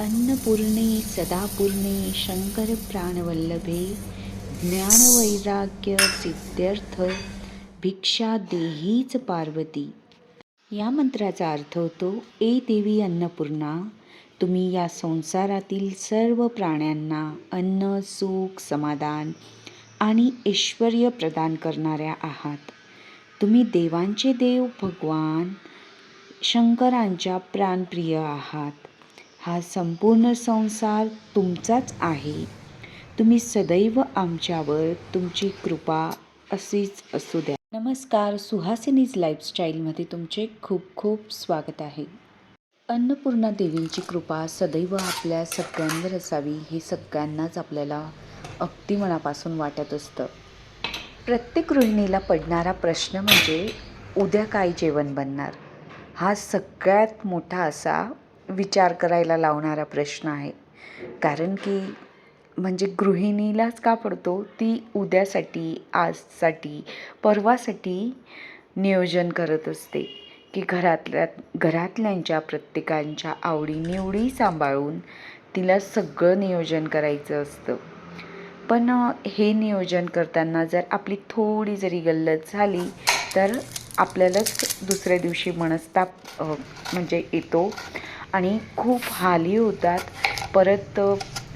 अन्नपूर्णे सदापूर्णे शंकर प्राणवल्लभे ज्ञानवैराग्य सिद्ध्यर्थ भिक्षा देहीच पार्वती. या मंत्राचा अर्थ होतो, ए देवी अन्नपूर्णा, तुम्ही या संसारातील सर्व प्राण्यांना अन्न, सुख, समाधान आणि ऐश्वर्य प्रदान करणाऱ्या आहात. तुम्ही देवांचे देव भगवान शंकरांच्या प्राणप्रिय आहात. हा संपूर्ण संसार तुमचाच आहे. तुम्ही सदैव आमच्यावर तुमची कृपा अशीच असू द्या. नमस्कार, सुहासिनीज लाईफस्टाईलमध्ये तुमचे खूप खूप स्वागत आहे. अन्नपूर्णा देवींची कृपा सदैव आपल्या सगळ्यांवर असावी हे सगळ्यांनाच आपल्याला अगदी मनापासून वाटत असतं. प्रत्येक गृहिणीला पडणारा प्रश्न म्हणजे उद्या काय जेवण बनणार, हा सगळ्यात मोठा असा विचार करायला लावणारा प्रश्न आहे. कारण की म्हणजे गृहिणीलाच का पडतो, ती उद्यासाठी, आजसाठी, परवासाठी नियोजन करत असते की घरातल्यांच्या प्रत्येकांच्या आवडीनिवडी सांभाळून तिला सगळं नियोजन करायचं असतं. पण हे नियोजन करताना जर आपली थोडी जरी गल्लत झाली तर आपल्यालाच दुसऱ्या दिवशी मनस्ताप म्हणजे येतो आणि खूप हाली होतात. परत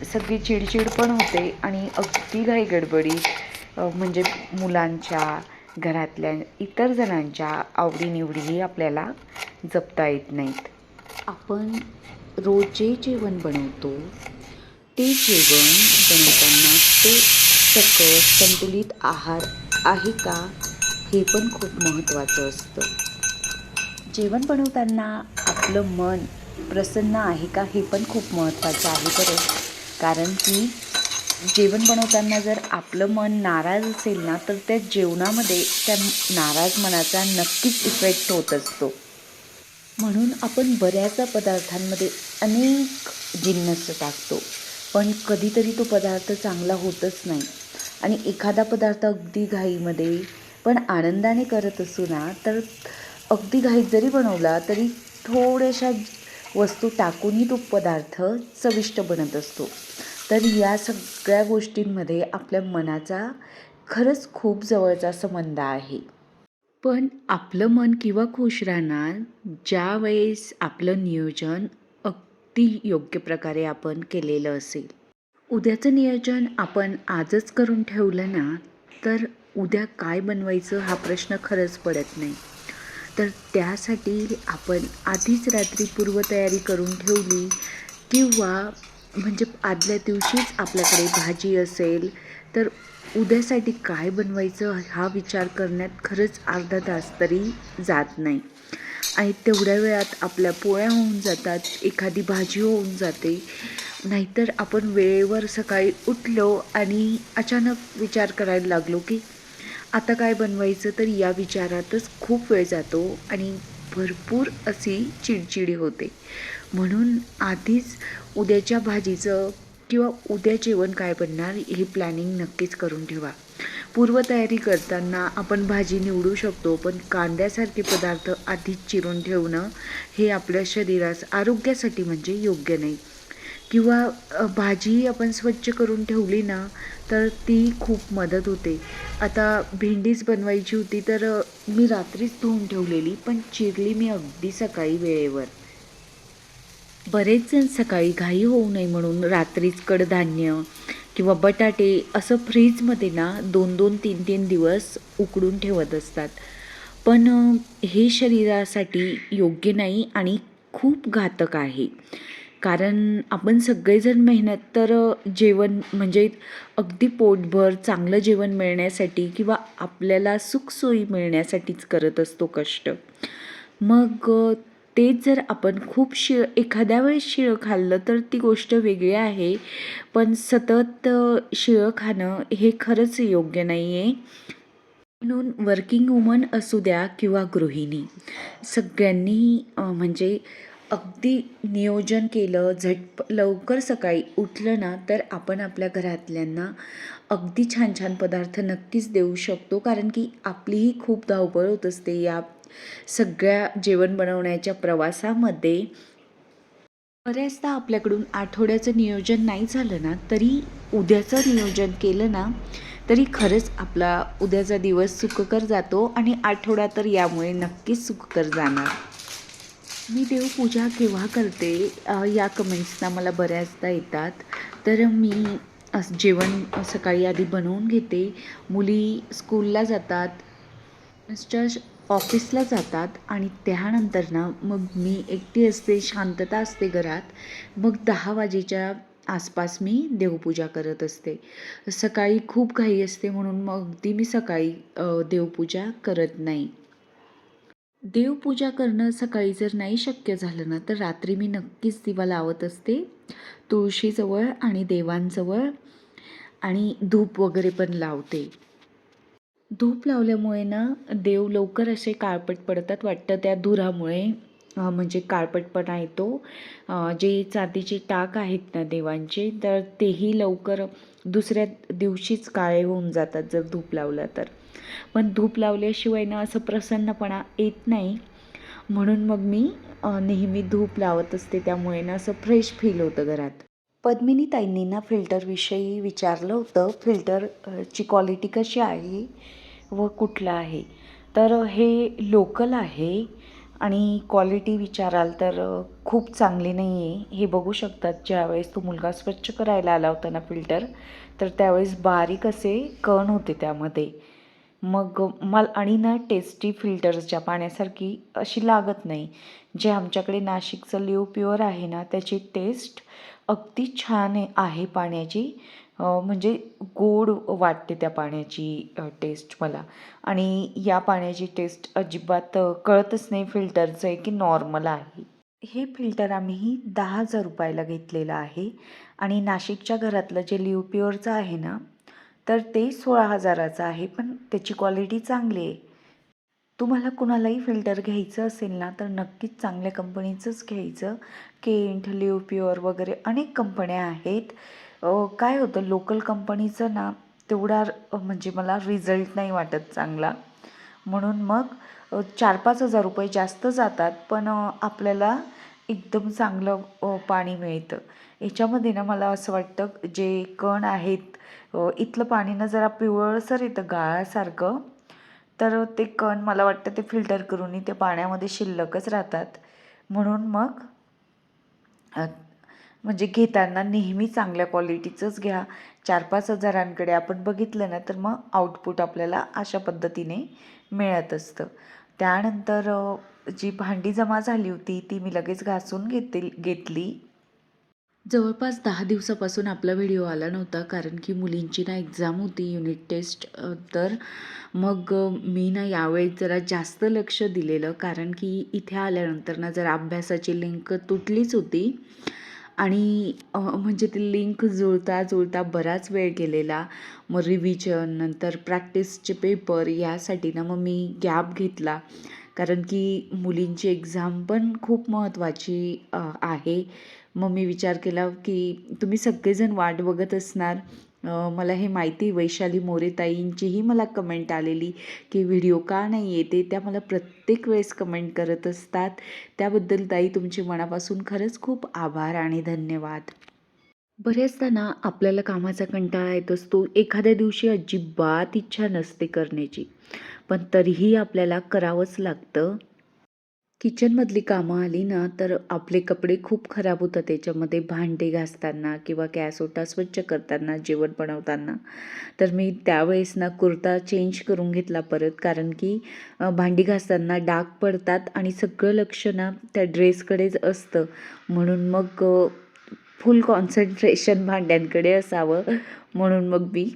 सगळी चिडचिड पण होते आणि अगदी घाई गडबडीत म्हणजे मुलांच्या, घरातल्या इतर जणांच्या आवडीनिवडीही आपल्याला जपता येत नाहीत. आपण रोज जे जेवण बनवतो ते जेवण बनवताना ते सकस संतुलित आहार आहे का, हे पण खूप महत्त्वाचं असतं. जेवण बनवताना आपलं मन प्रसन्न आहे का, हे पण खूप महत्त्वाचं आहे बरं. कारण की जेवण बनवताना जर आपलं मन नाराज असेल ना, तर त्या जेवणामध्ये त्या नाराज मनाचा नक्कीच इफेक्ट होत असतो. म्हणून आपण बऱ्याचदा पदार्थांमध्ये अनेक जिन्नस टाकतो, पण कधीतरी तो पदार्थ चांगला होतच नाही. आणि एखादा पदार्थ अगदी घाईमध्ये पण आनंदाने करत असू ना, तर अगदी घाईत जरी बनवला तरी थोड्याशा वस्तू टाकूनही तो पदार्थ चविष्ट बनत असतो. तर या सगळ्या गोष्टींमध्ये आपल्या मनाचा खरंच खूप जवळचा संबंध आहे. पण आपलं मन केव्हा खुश राहणार, ज्या वेळेस आपलं नियोजन अगदी योग्य प्रकारे आपण केलेलं असेल. उद्याचं नियोजन आपण आजच करून ठेवलं ना, तर उद्या काय बनवायचं हा प्रश्न खरंच पडत नाही. तर त्यासाठी आपण आधीच रात्री पूर्वतयारी करून ठेवली किंवा म्हणजे आदल्या दिवशीच आपल्याकडे भाजी असेल तर उद्यासाठी काय बनवायचं हा विचार करण्यात खरंच अर्धा तास तरी जात नाही. आणि तेवढ्या वेळात आपल्या पोळ्या होऊन जातात, एखादी भाजी होऊन जाते. नाहीतर आपण वेळेवर सकाळी उठलो आणि अचानक विचार करायला लागलो की आता काय बनवायचं, तर या विचारातच खूप वेळ जातो आणि भरपूर अशी चिडचिडी होते. म्हणून आधीच उद्याच्या भाजीचं किंवा उद्या जेवण काय बनणार हे प्लॅनिंग नक्कीच करून ठेवा. पूर्वतयारी करताना आपण भाजी निवडू शकतो, पण कांद्यासारखे पदार्थ आधीच चिरून ठेवणं हे आपल्या शरीरास आरोग्यासाठी म्हणजे योग्य नाही. किंवा भाजी आपण स्वच्छ करून ठेवली ना, तर ती खूप मदत होते. आता भेंडीच बनवायची होती तर मी रात्रीच धुवून ठेवलेली, पण चिरली मी अगदी सकाळी वेळेवर. बरेच जण सकाळी घाई होऊ नये म्हणून रात्रीच कडधान्य किंवा बटाटे असं फ्रीजमध्ये ना 2-2, 3-3 दिवस उकडून ठेवत असतात. पण हे शरीरासाठी योग्य नाही आणि खूप घातक आहे. कारण आपण सगळेजण मेहनत तर जेवण म्हणजे अगदी पोटभर चांगलं जेवण मिळण्यासाठी किंवा आपल्याला सुखसोयी मिळण्यासाठीच करत असतो कष्ट. मग तेच जर आपण खूप एखाद्या वेळेस शिळं खाल्लं तर ती गोष्ट वेगळी आहे. पण सतत शिळं खाणं हे खरंच योग्य नाही आहे. म्हणून वर्किंग वुमन असू द्या किंवा गृहिणी, सगळ्यांनी म्हणजे अगदी नियोजन केलं, लवकर सकाळी उठलं ना, तर आपण आपल्या घरातल्यांना अगदी छान छान पदार्थ नक्कीच देऊ शकतो. कारण की आपलीही खूप धावपळ होत असते या सगळ्या जेवण बनवण्याच्या प्रवासामध्ये. बऱ्याचदा आपल्याकडून आठवड्याचं नियोजन नाही झालं ना, तरी उद्याचं नियोजन केलं ना, तरी खरंच आपला उद्याचा दिवस सुखकर जातो आणि आठवडा तर यामुळे नक्कीच सुखकर जाणार. मी देवपूजा केव्हा करते या कमेंट्सना मला बऱ्याचदा येतात. तर मी जेवण सकाळी आधी बनवून घेते. मुली स्कूलला जातात, मिस्टर ऑफिसला जातात आणि त्यानंतर ना मग मी एकटी असते, शांतता असते घरात. मग 10 वाजेच्या आसपास मी देवपूजा करत असते. सकाळी खूप घाई असते म्हणून मग अगदी मी सकाळी देवपूजा करत नाही. देवपूजा करणं सकाळी जर नाही शक्य झालं ना, तर रात्री मी नक्कीच दिवा लावत असते तुळशीजवळ आणि देवांजवळ, आणि धूप वगैरे पण लावते. धूप लावल्यामुळे ना देव लवकर असे काळपट पडतात वाटतं त्या धुरामुळे. म्हणजे काळपटपणा येतो. जे चांदीचे टाक आहेत ना देवांचे, तर तेही लवकर दुसऱ्या दिवशीच काळे होऊन जातात जर धूप लावलं तर. पण धूप लावल्याशिवाय ना असं प्रसन्नपणा येत नाही, म्हणून मग मी नेहमी धूप लावत असते. त्यामुळे ना असं फ्रेश फील होतं घरात. पद्मिनी ताईंनी ना फिल्टरविषयी विचारलं होतं, फिल्टरची क्वालिटी कशी आहे व कुठलं आहे. तर हे लोकल आहे आणि क्वालिटी विचाराल तर खूप चांगली नाही आहे. हे बघू शकतात, ज्यावेळेस तो मुलगा स्वच्छ करायला आला होता ना फिल्टर, तर त्यावेळेस बारीक असे कण होते त्यामध्ये. मग आणि ना टेस्टी फिल्टर्सच्या पाण्यासारखी अशी लागत नाही. जे आमच्याकडे नाशिकचं लिव प्युअर आहे ना, त्याची टेस्ट अगदी छान आहे पाण्याची. म्हणजे गोड वाटते त्या पाण्याची टेस्ट मला. आणि या पाण्याची टेस्ट अजिबात कळतच नाही फिल्टरचं आहे की नॉर्मल आहे. हे फिल्टर आम्ही 10,000 रुपयाला घेतलेलं आहे आणि नाशिकच्या घरातलं जे लिव प्युअरचं आहे ना, तर ते 16,000चं आहे, पण त्याची क्वालिटी चांगली आहे. तुम्हाला कुणालाही फिल्टर घ्यायचं असेल ना, तर नक्कीच चांगल्या कंपनीचंच घ्यायचं. केंट, लिव प्युअर वगैरे अनेक कंपन्या आहेत. काय होतं लोकल कंपनीचं ना, तेवढा म्हणजे मला रिझल्ट नाही वाटत चांगला. म्हणून मग 4-5 हजार रुपये जास्त जातात, पण आपल्याला एकदम चांगलं पाणी मिळतं. याच्यामध्ये ना मला असं वाटतं जे कण आहेत, इथलं पाणी ना जरा पिवळसर येतं गाळासारखं. तर ते कण मला वाटतं ते फिल्टर करूनही ते पाण्यामध्ये शिल्लकच राहतात. म्हणून मग अ, म्हणजे घेताना नेहमी चांगल्या क्वालिटीचंच घ्या. 4-5 हजारांकडे आपण बघितलं ना, तर मग आउटपुट आपल्याला अशा पद्धतीने मिळत असतं. त्यानंतर जी भांडी जमा झाली होती ती मी लगेच घासून घेतली. जवळपास 10 दिवसापासून आपला व्हिडिओ आला नव्हता, कारण की मुलींची ना एक्झाम होती, युनिट टेस्ट. तर मग मी ना यावेळी जरा जास्त लक्ष दिलेलं, कारण की इथे आल्यानंतर ना जरा अभ्यासाची लिंक तुटलीच होती आणि म्हणजे ती लिंक जुळता जुळता बराच वेळ गेलेला. मग रिव्हिजन, नंतर प्रॅक्टिसचे पेपर, यासाठी ना मग मी गॅप घेतला, कारण की मुलींची एक्झाम पण खूप महत्त्वाची आहे. मग मी विचार केला की तुम्ही सगळेजण वाट बघत असणार. मला हे माहिती, वैशाली मोरेताईंचीही मला कमेंट आलेली की व्हिडिओ का नाही येते. त्या मला प्रत्येक वेळेस कमेंट करत असतात. त्याबद्दल ताई तुमचे मनापासून खरंच खूप आभार आणि धन्यवाद. बऱ्याचदा ना आपल्याला कामाचा कंटाळा येत असतो, एखाद्या दिवशी अजिबात इच्छा नसते करण्याची, पण तरीही आपल्याला करावंच लागतं. किचनमधली कामं आली ना, तर आपले कपडे खूप खराब होतात त्याच्यामध्ये, भांडे घासताना किंवा गॅस ओटा स्वच्छ करताना, जेवण बनवताना. तर मी त्यावेळेस ना कुर्ता चेंज करून घेतला परत, कारण की भांडी घासताना डाग पडतात आणि सगळं लक्ष ना त्या ड्रेसकडेच असतं. म्हणून मग फुल कॉन्सन्ट्रेशन भांड्यांकडे असावं, म्हणून मग मी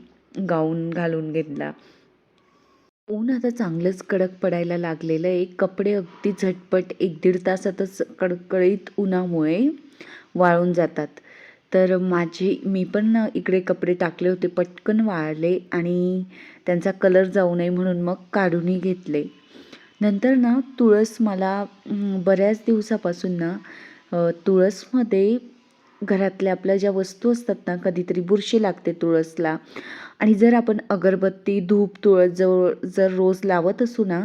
गाऊन घालून घेतला. ऊन आता चांगलंच कडक पडायला लागलेलं आहे. कपडे अगदी झटपट 1-1.5 तासातच कडकडीत उन्हामुळे वाळून जातात. तर मी पण ना इकडे कपडे टाकले होते, पटकन वाळले आणि त्यांचा कलर जाऊ नये म्हणून मग काढूनही घेतले. नंतर ना तुळस मला बऱ्याच दिवसापासून ना तुळसमध्ये घरातल्या आपल्या ज्या वस्तू असतात ना, कधीतरी बुरशी लागते तुळसला, आणि जर आपण अगरबत्ती, धूप तुळस जवळ जर रोज लावत असू ना,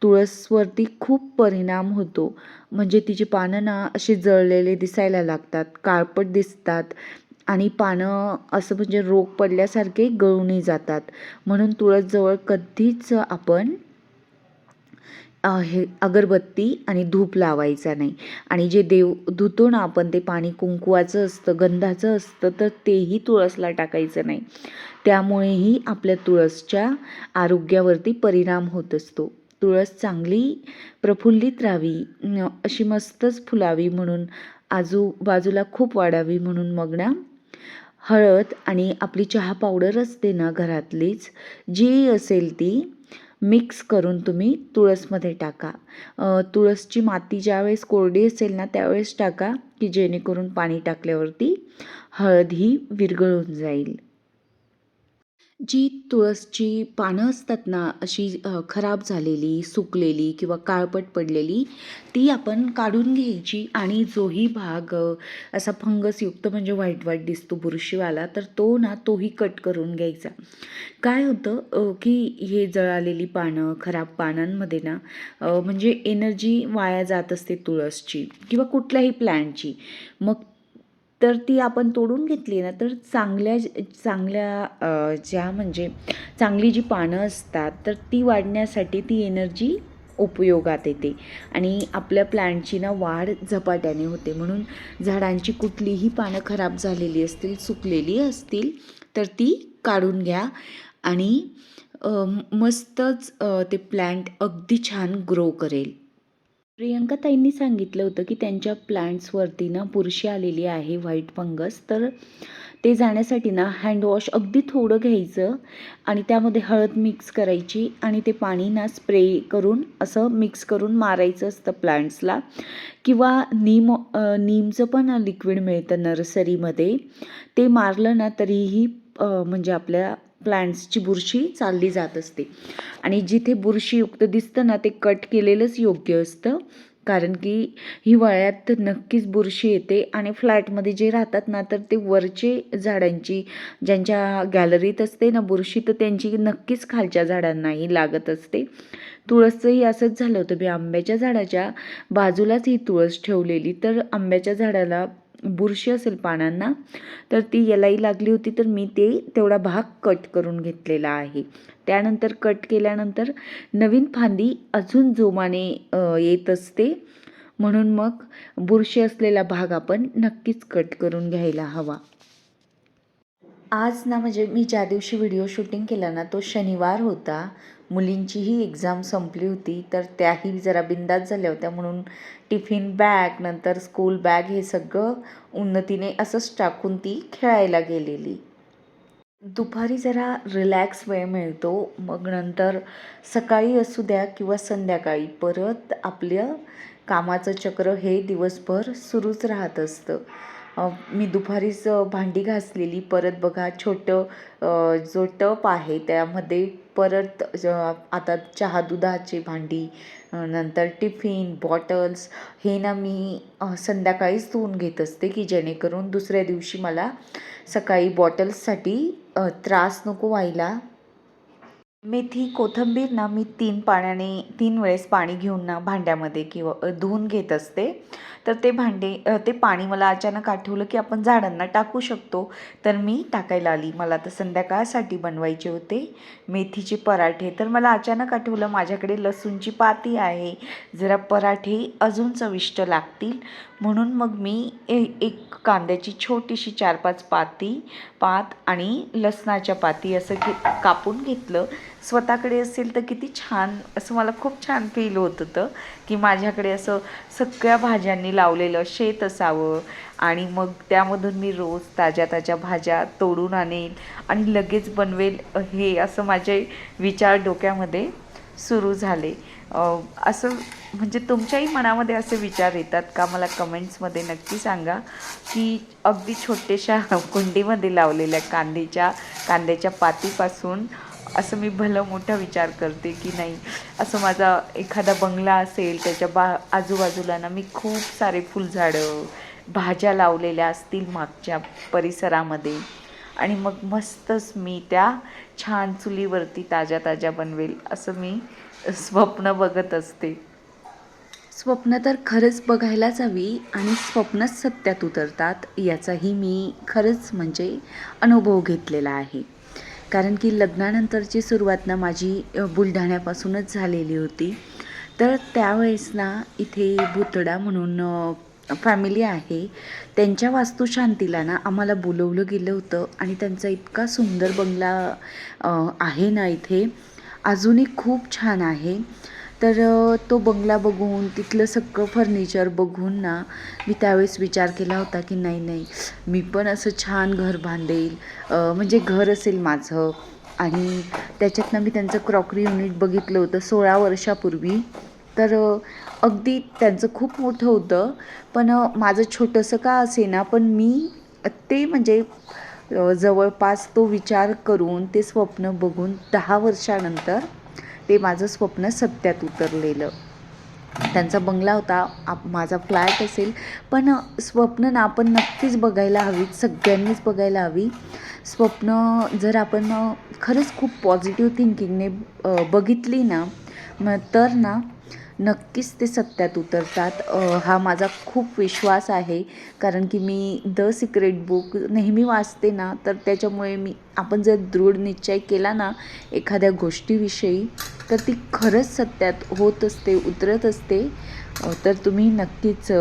तुळसवरती खूप परिणाम होतो. म्हणजे तिची पानं ना अशी जळलेले दिसायला लागतात, काळपट दिसतात आणि पानं असं म्हणजे रोग पडल्यासारखे गळूनही जातात. म्हणून तुळसजवळ कधीच आपण हे अगरबत्ती आणि धूप लावायचा नाही. आणि जे देव धुतो ना आपण ते पाणी कुंकवाचं असतं, गंधाचं असतं, तर तेही तुळसला टाकायचं नाही. त्यामुळेही आपल्या तुळसच्या आरोग्यावरती परिणाम होत असतो. तुळस चांगली प्रफुल्लित राहावी, अशी मस्तच फुलावी म्हणून, आजूबाजूला खूप वाढावी म्हणून मग ना हळद आणि आपली चहा पावडर असते ना घरातलीच, जी असेल ती मिक्स करून तुम्ही तुळसमध्ये टाका. तुळसची माती ज्यावेळेस कोरडी असेल ना त्यावेळेस टाका, की जेणेकरून पाणी टाकल्यावरती हळद ही विरघळून जाईल. जी तुळसची पानं असतात ना अशी खराब झालेली, सुकलेली किंवा काळपट पडलेली, ती आपण काढून घ्यायची आणि जोही भाग असा फंगसयुक्त म्हणजे व्हाईट व्हाईट दिसतो बुरशीवाला, तर तोही कट करून घ्यायचा. काय होतं की हे जळालेली पानं, खराब पानांमध्ये ना म्हणजे एनर्जी वाया जात असते तुळसची किंवा कुठल्याही प्लॅन्टची. मग तर ती आपण तोडून घेतली ना तर चांगल्या चांगल्या ज्या म्हणजे चांगली जी पानं असतात तर ती वाढण्यासाठी ती एनर्जी उपयोगात येते आणि आपल्या प्लॅन्टची ना वाढ झपाट्याने होते. म्हणून झाडांची कुठलीही पानं खराब झालेली असतील, सुकलेली असतील, तर ती काढून घ्या आणि मस्तच ते प्लॅन्ट अगदी छान ग्रो करेल. प्रियंका ताईंनी सांगितलं होतं की त्यांच्या प्लांट्सवरती ना बुरशी आलेली आहे, व्हाईट फंगस. तर ते जाण्यासाठी ना हँडवॉश अगदी थोडं घ्यायचं आणि त्यामध्ये हळद मिक्स करायची आणि ते पाणी ना स्प्रे करून असं मिक्स करून मारायचं असतं प्लांट्सला. किंवा नीमचं पण लिक्विड मिळतं नर्सरीमध्ये, ते मारलं ना तरीही म्हणजे आपल्या प्लांट्सची बुरशी चालली जात असते. आणि जिथे बुरशीयुक्त दिसतं ना ते कट केलेलंच योग्य असतं, कारण की हिवाळ्यात नक्कीच बुरशी येते आणि फ्लॅटमध्ये जे राहतात ना तर ते वरचे झाडांची, ज्यांच्या गॅलरीत असते ना बुरशी, तर त्यांची नक्कीच खालच्या झाडांनाही लागत असते. तुळसचंही असंच झालं होतं. मी आंब्याच्या झाडाच्या बाजूलाच ही तुळस ठेवलेली, तर आंब्याच्या झाडाला बुरशी असेल पानांना, तर ती यालाही लागली होती, तर मी ते तेवढा भाग कट करून घेतलेला आहे. त्यानंतर कट केल्यानंतर नवीन फांदी अजून जोमाने येत असते. म्हणून मग बुरशी असलेला भाग आपण नक्कीच कट करून घ्यायला हवा. आज ना म्हणजे मी ज्या दिवशी व्हिडिओ शूटिंग केला ना तो शनिवार होता. मुलींचीही एक्झाम संपली होती, तर त्याही जरा बिंदास झाल्या होत्या. म्हणून टिफिन बॅग, नंतर स्कूल बॅग हे सगळं उन्नतीने असंच टाकून ती खेळायला गेलेली. दुपारी जरा रिलॅक्स वेळ मिळतो. मग नंतर सकाळी असू द्या किंवा संध्याकाळी परत आपलं कामाचं चक्र हे दिवसभर सुरूच राहत असतं. मी दुपारीच भांडी घासलेली. परत बघा छोटं जो टप आहे त्यामध्ये परत आता चहा दुधाची भांडी, नंतर टिफिन बॉटल्स हे ना मी संध्याकाळीच धुवून घेत असते, की जेणेकरून दुसऱ्या दिवशी मला सकाळी बॉटल्ससाठी त्रास नको व्हायला. मेथी, कोथिंबीर ना मी 3 वेळेस पाणी घेऊन ना भांड्यामध्ये किंवा धुवून घेत असते. तर ते पाणी मला अचानक आठवलं की आपण झाडांना टाकू शकतो. तर मी टाकायला आली. मला तर संध्याकाळसाठी बनवायचे होते मेथीचे पराठे. तर मला अचानक आठवलं माझ्याकडे लसूणची पाती आहे, जरा पराठे अजून चविष्ट लागतील. म्हणून मग मी एक कांद्याची छोटीशी 4-5 पात आणि लसणाच्या पाती असं कापून घेतलं. स्वतःकडे असेल तर किती छान, असं मला खूप छान फील होत होतं की माझ्याकडे असं सगळ्या भाज्यांनी लावलेलं शेत असावं आणि मग त्यामधून मी रोज ताज्या ताज्या भाज्या तोडून आणेल आणि लगेच बनवेल, हे असं माझे विचार डोक्यामध्ये सुरू झाले. असं म्हणजे तुमच्याही मनामध्ये असे विचार येतात का? मला कमेंट्समध्ये नक्की सांगा की अगदी छोट्याशा कुंडीमध्ये लावलेल्या कांद्याच्या पातीपासून असं मी भलं मोठा विचार करते की नाही. असं माझा एखादा बंगला असेल, त्याच्या आजूबाजूला ना मी खूप सारे फुलझाडं, भाज्या लावलेल्या असतील मागच्या परिसरामध्ये आणि मग मस्तच मी त्या छान चुलीवरती ताज्या ताज्या बनवेल, असं मी स्वप्न बघत असते. स्वप्न तर खरंच बघायलाच हवी आणि स्वप्नच सत्यात उतरतात याचाही मी खरंच म्हणजे अनुभव घेतलेला आहे. कारण की लग्नानंतरची सुरुवात ना माझी बुलढाण्यापासूनच झालेली होती. तर त्यावेळेस ना इथे भुतडा म्हणून फॅमिली आहे. त्यांच्या वास्तुशांतीला ना आम्हाला बोलवलं गेलं होतं आणि त्यांचा इतका सुंदर बंगला आहे ना इथे, अजूनही खूप छान आहे. तर तो बंगला बघून तिथलं सगळं फर्निचर बघून ना मी त्यावेळेस विचार केला होता की नाही नाही, मी पण असं छान घर बांधेल, म्हणजे घर असेल माझं. आणि त्याच्यातनं मी त्यांचं क्रॉकरी युनिट बघितलं होतं 16 वर्षापूर्वी. तर अगदी त्यांचं खूप मोठं होतं, पण माझं छोटंसं का असेना पण मी ते म्हणजे जवळपास तो विचार करून ते स्वप्न बघून 10 वर्षानंतर ते माझं स्वप्न सत्यात उतरलेलं. त्यांचा बंगला होता, माझा फ्लॅट असेल, पण स्वप्न ना आपण नक्कीच बघायला हवीत, सगळ्यांनीच बघायला हवी. स्वप्न जर आपण खरंच खूप पॉझिटिव्ह थिंकिंगने बघितली ना, मग तर ना नक्कीच ते सत्यात उतरतात. हा माझा खूप विश्वास आहे. कारण की मी द सिक्रेट बुक नेहमी वाचते ना, तर त्याच्यामुळे आपण जर दृढ निश्चय केला ना एखाद्या गोष्टीविषयी, तर ती खरंच सत्यात होत असते, उतरत असते. तर तुम्ही नक्कीच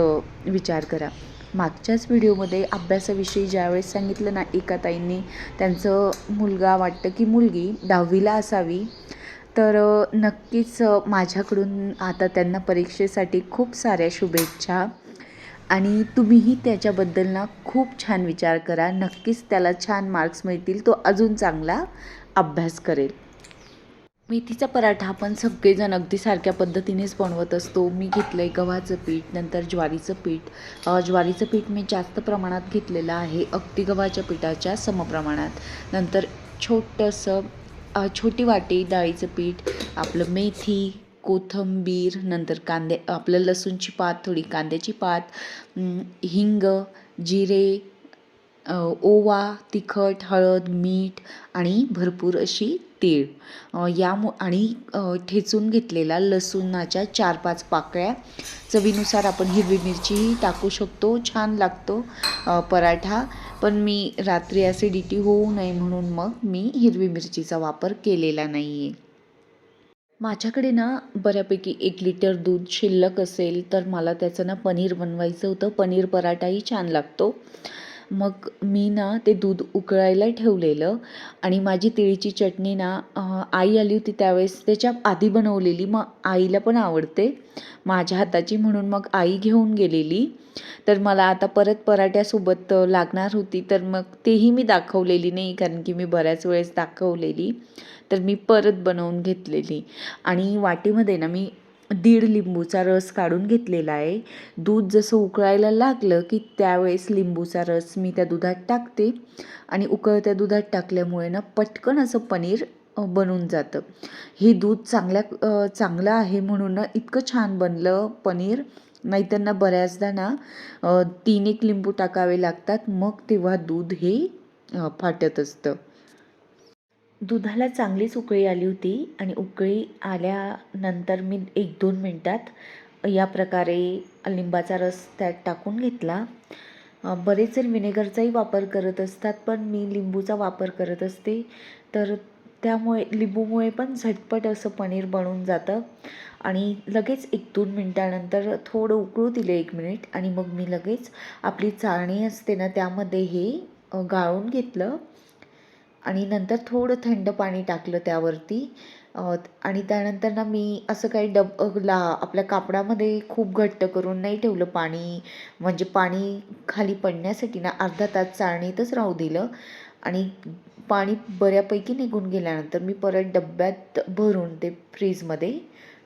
विचार करा. मागच्याच व्हिडिओमध्ये अभ्यासाविषयी ज्यावेळेस सांगितलं ना, एका ताईंनी त्यांचं मुलगा वाटतं की मुलगी 10वीला असावी, तर नक्कीच माझ्याकडून आता त्यांना परीक्षेसाठी खूप साऱ्या शुभेच्छा. आणि तुम्हीही त्याच्याबद्दल ना खूप छान विचार करा. नक्कीच त्याला छान मार्क्स मिळतील, तो अजून चांगला अभ्यास करेल. मेथीचा पराठा आपण सगळेजण अगदी सारख्या पद्धतीनेच बनवत असतो. मी घेतलं आहे गव्हाचं पीठ, नंतर ज्वारीचं पीठ. ज्वारीचं पीठ मी जास्त प्रमाणात घेतलेलं आहे, अगदी गव्हाच्या पिठाच्या समप्रमाणात. नंतर छोटंसं छोटी वाटी डाळीचं पीठ, आपलं मेथी, कोथिंबीर, नंतर आपलं लसूणची पात, थोडी कांद्याची पात, हिंग, जिरे, ओवा, तिखट, हळद, मीठ आणि भरपूर अशी तीळ, आणि ठेचून घेतलेला लसूणाच्या 4-5 पाकळ्या. चवीनुसार आपण हिरवी मिरचीही टाकू शकतो, छान लागतो पराठा. पण मी रात्री ॲसिडिटी होऊ नये म्हणून मग मी हिरवी मिरचीचा वापर केलेला नाही आहे. माझ्याकडे ना बऱ्यापैकी 1 लिटर दूध शिल्लक असेल, तर मला त्याचं ना पनीर बनवायचं होतं. पनीर पराठाही छान लागतो. मग मी ना ते दूध उकळायला ठेवलेलं आणि माझी तिळीची चटणी ना आई आली होती त्यावेळेस त्याच्या आधी बनवलेली. मग आईला पण आवडते माझ्या हाताची, म्हणून मग आई घेऊन गेलेली. तर मला आता परत पराठ्यासोबत लागणार होती, तर मग तेही मी दाखवलेली नाही, कारण की मी बऱ्याच वेळेस दाखवलेली. तर मी परत बनवून घेतलेली आणि वाटीमध्ये ना मी 1.5 लिंबूचा रस काढून घेतलेला आहे. दूध जसं उकळायला लागलं की त्यावेळेस लिंबूचा रस मी त्या दुधात टाकते आणि उकळत्या दुधात टाकल्यामुळे ना पटकन असं पनीर बनून जातं. हे दूध चांगलं आहे म्हणून ना इतकं छान बनलं पनीर. नाहीतर ना बऱ्याचदा ना 3-1 लिंबू टाकावे लागतात, मग तेव्हा दूध हे फाटत असतं. दुधाला चांगलीच उकळी आली होती आणि उकळी आल्यानंतर मी 1-2 मिनटात या प्रकारे लिंबाचा रस त्यात टाकून घेतला. बरेच जण विनेगरचाही वापर करत असतात, पण मी लिंबूचा वापर करत असते. तर त्यामुळे लिंबूमुळे पण झटपट असं पनीर बनून जातं. आणि लगेच 1-2 मिनटानंतर थोडं उकळू दिलं 1 मिनिट आणि मग मी लगेच आपली चाळणी असते ना त्यामध्ये हे गाळून घेतलं आणि नंतर थोडं थंड पाणी टाकलं त्यावरती. आणि त्यानंतर ना मी असं काही आपल्या कापडामध्ये खूप घट्ट करून नाही ठेवलं पाणी, म्हणजे पाणी खाली पडण्यासाठी ना अर्धा तास चाळणीतच राहू दिलं. आणि पाणी बऱ्यापैकी निघून गेल्यानंतर मी परत डब्यात भरून ते फ्रीजमध्ये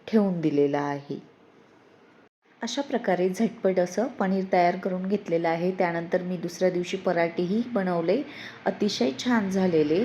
ठेवून दिलेलं आहे. अशा प्रकारे झटपट असं पनीर तयार करून घेतलेलं आहे. त्यानंतर मी दुसऱ्या दिवशी पराठेही बनवले, अतिशय छान झालेले.